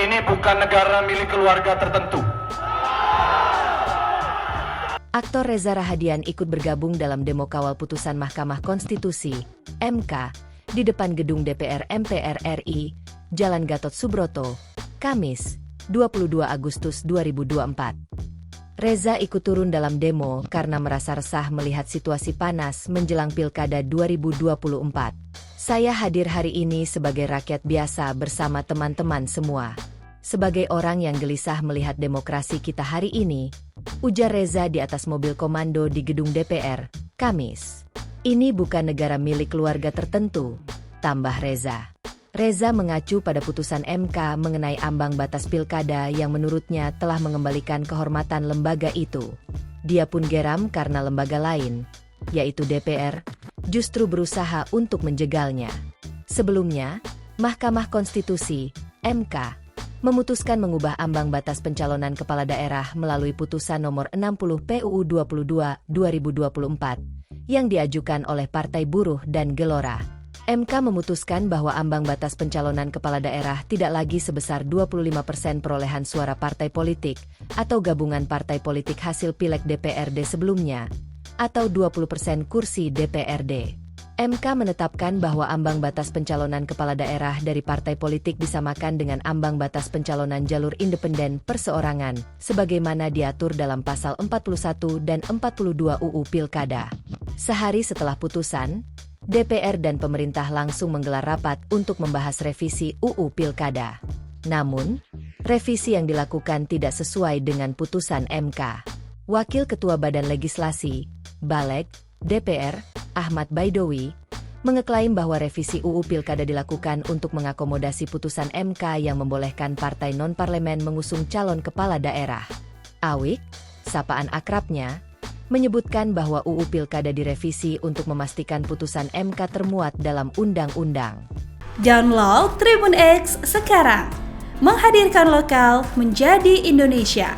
Ini bukan negara milik keluarga tertentu. Aktor Reza Rahadian ikut bergabung dalam demo kawal putusan Mahkamah Konstitusi, MK, di depan gedung DPR MPR RI, Jalan Gatot Subroto, Kamis, 22 Agustus 2024. Reza ikut turun dalam demo karena merasa resah melihat situasi panas menjelang Pilkada 2024. Saya hadir hari ini sebagai rakyat biasa bersama teman-teman semua. Sebagai orang yang gelisah melihat demokrasi kita hari ini, ujar Reza di atas mobil komando di gedung DPR, Kamis. Ini bukan negara milik keluarga tertentu, tambah Reza. Reza mengacu pada putusan MK mengenai ambang batas pilkada yang menurutnya telah mengembalikan kehormatan lembaga itu. Dia pun geram karena lembaga lain, yaitu DPR, justru berusaha untuk menjegalnya. Sebelumnya, Mahkamah Konstitusi, MK, memutuskan mengubah ambang batas pencalonan kepala daerah melalui putusan nomor 60 PUU 22/2024 yang diajukan oleh Partai Buruh dan Gelora. MK memutuskan bahwa ambang batas pencalonan kepala daerah tidak lagi sebesar 25% perolehan suara partai politik atau gabungan partai politik hasil pileg DPRD sebelumnya, atau 20% kursi DPRD. MK menetapkan bahwa ambang batas pencalonan kepala daerah dari partai politik disamakan dengan ambang batas pencalonan jalur independen perseorangan, sebagaimana diatur dalam pasal 41 dan 42 UU Pilkada. Sehari setelah putusan, DPR dan pemerintah langsung menggelar rapat untuk membahas revisi UU Pilkada. Namun, revisi yang dilakukan tidak sesuai dengan putusan MK. Wakil Ketua Badan Legislasi, Baleg, DPR, Ahmad Baidowi, mengeklaim bahwa revisi UU Pilkada dilakukan untuk mengakomodasi putusan MK yang membolehkan partai non-parlemen mengusung calon kepala daerah. Awik, sapaan akrabnya, menyebutkan bahwa UU Pilkada direvisi untuk memastikan putusan MK termuat dalam undang-undang. Download Tribun X sekarang, menghadirkan lokal menjadi Indonesia.